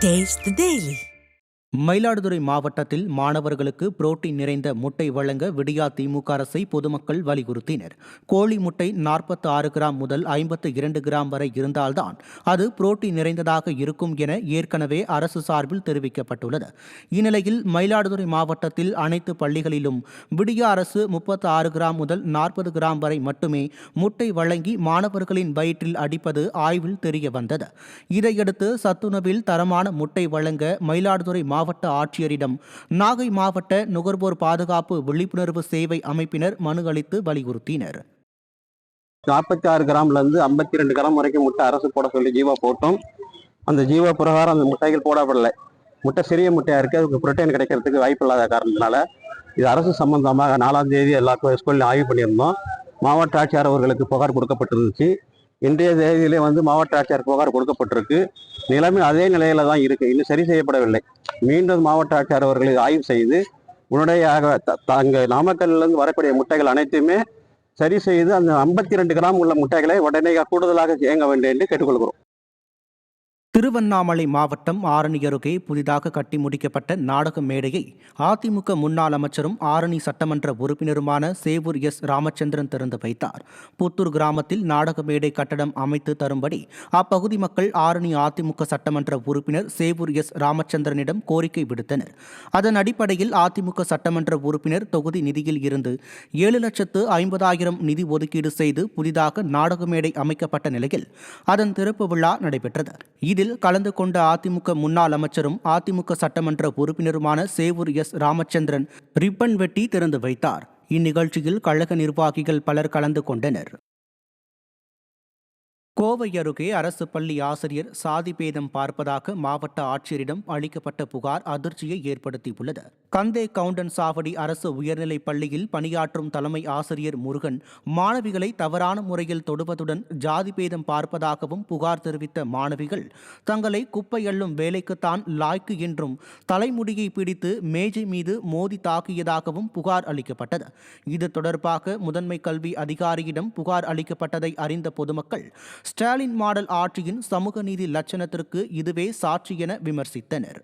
Taste the Daily. Mayiladuthurai மாவட்டத்தில் மாணவர்களுக்கு protein நிறைந்த முட்டை வழங்க விடியா திமுக அரசை பொதுமக்கள் வலியுறுத்தினர். கோழி முட்டை 46 கிராம் முதல் 52 கிராம் வரை இருந்தால்தான் அது புரோட்டீன் நிறைந்ததாக இருக்கும் என ஏற்கனவே அரசு சார்பில் தெரிவிக்கப்பட்டுள்ளது. இந்நிலையில் மயிலாடுதுறை மாவட்டத்தில் அனைத்து பள்ளிகளிலும் விடியா அரசு 36 கிராம் முதல் 40 கிராம் வரை மட்டுமே முட்டை வழங்கி மாணவர்களின் வயிற்றில் அடிப்பது ஆய்வில் தெரிய வந்தது. இதையடுத்து சத்துணவில் தரமான முட்டை வழங்க மயிலாடுதுறை மாவட்ட ஆட்சியரிடம் நாகை மாவட்ட நுகர்வோர் பாதுகாப்பு விழிப்புணர்வு சேவை அமைப்பினர் மனு அளித்து வலியுறுத்தினர். 46 கிராம்லேருந்து 52 கிராம் வரைக்கும் முட்டை அரசு போட சொல்லி ஜீவா போட்டோம். அந்த ஜீவா பிரகாரம் அந்த முட்டைகள் போடப்படலை. முட்டை சிறிய முட்டையாக இருக்குது, அதுக்கு புரோட்டீன் கிடைக்கிறதுக்கு வாய்ப்பு இல்லாத காரணத்தினால இது அரசு சம்பந்தமாக 4ஆம் தேதி எல்லா ஸ்கூல்லையும் ஆய்வு பண்ணியிருந்தோம். மாவட்ட ஆட்சியர் அவர்களுக்கு புகார் கொடுக்கப்பட்டிருந்துச்சு. இன்றைய தேதியிலே மாவட்ட ஆட்சியர் புகார் கொடுக்கப்பட்டிருக்கு. நிலைமை அதே நிலையில தான் இருக்கு, இன்னும் சரி செய்யப்படவில்லை. மீண்டும் மாவட்ட ஆட்சியர் அவர்களை ஆய்வு செய்து உடனடியாக அங்கே நாமக்கல்லிருந்து வரக்கூடிய முட்டைகள் அனைத்துமே சரி செய்து அந்த 52 கிராம் உள்ள முட்டைகளை உடனே கூடுதலாக இயங்க வேண்டும் என்று கேட்டுக்கொள்கிறோம். திருவண்ணாமலை மாவட்டம் ஆரணி அருகே புதிதாக கட்டி முடிக்கப்பட்ட நாடக மேடையை அதிமுக முன்னாள் அமைச்சரும் ஆரணி சட்டமன்ற உறுப்பினருமான சேவூர் எஸ் ராமச்சந்திரன் திறந்து வைத்தார். புத்தூர் கிராமத்தில் நாடக மேடை கட்டடம் அமைத்து தரும்படி அப்பகுதி மக்கள் ஆரணி அதிமுக சட்டமன்ற உறுப்பினர் சேவூர் எஸ் ராமச்சந்திரனிடம் கோரிக்கை விடுத்தனர். அதன் அடிப்படையில் அதிமுக சட்டமன்ற உறுப்பினர் தொகுதி நிதியில் இருந்து 7,50,000 நிதி ஒதுக்கீடு செய்து புதிதாக நாடக மேடை அமைக்கப்பட்ட நிலையில் அதன் திறப்பு விழா நடைபெற்றது. இதில் கலந்து கொண்ட அதிமுக முன்னாள் அமைச்சரும் அதிமுக சட்டமன்ற உறுப்பினருமான சேவூர் எஸ் ராமச்சந்திரன் ரிப்பன் வெட்டி திறந்து வைத்தார். இந்நிகழ்ச்சியில் கழக நிர்வாகிகள் பலர் கலந்து கொண்டனர். கோவை அருகே அரசு பள்ளி ஆசிரியர் சாதி பேதம் பார்ப்பதாக மாவட்ட ஆட்சியரிடம் அளிக்கப்பட்ட புகார் அதிர்ச்சியை ஏற்படுத்தியுள்ளது. கந்தே கவுண்டன் சாவடி அரசு உயர்நிலைப் பள்ளியில் பணியாற்றும் தலைமை ஆசிரியர் முருகன் மாணவிகளை தவறான முறையில் தொடுவதுடன் ஜாதி பேதம் பார்ப்பதாகவும் புகார் தெரிவித்த மாணவிகள் தங்களை குப்பை அள்ளும் வேலைக்குத்தான் லாய்க்கு என்றும் தலைமுடியை பிடித்து மேஜை மீது மோதி தாக்கியதாகவும் புகார் அளிக்கப்பட்டது. இது தொடர்பாக முதன்மை கல்வி அதிகாரியிடம் புகார் அளிக்கப்பட்டதை அறிந்த பொதுமக்கள் ஸ்டாலின் மாடல் ஆட்சியின் சமூக நீதி லட்சணத்திற்கு இதுவே சாட்சி என விமர்சித்தனர்.